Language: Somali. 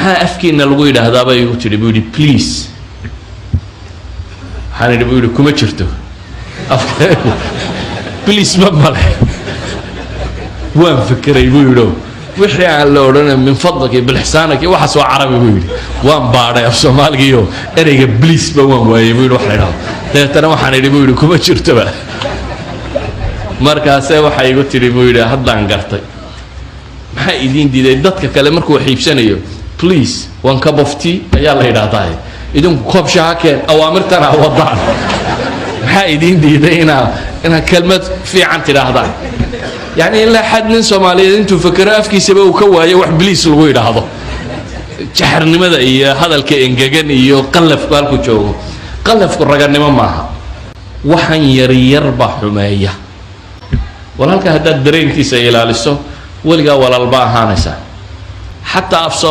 maxaa afkiina lagu yidhaahdaa bay igu tidhi buu yidhi please waxaan idhi buu yidhi kuma jirto please ma male waan fikiray buu yidhi wixii aan la odhanay min fadlaki bilixsaanaki waxaas waa carabi buu yidhi waan baadhay af soomaaligiiyo ereyga please ba waan waayey buu yidhi wax la yidhahdo dabeetana waxaan idhi buu yidhi kuma jirtoba markaasee waxay igu tidhi buu yidhi haddaan gartay maxaa idiin diiday dadka kale markuu wax iibsanayo please one cup of tea ayaa la yidhaahdaa idinku koob shaha keen awaamirtana wadaan maxaa idiin diiday inaa kelmad fiican tidhaahdaan يعني إلا حد من سوماليين أنتوا فكروا أفكي سبوا كوايا واحد بليس الغوي هذا شحر لماذا إيه هذا الكإنجاجن إيه قلف بالكو شو قلف الرجال نما معها وحن يربح حماية ولا هذا الدرين كيس إلى لسه ولقى ولا الباع هانسا حتى أفصل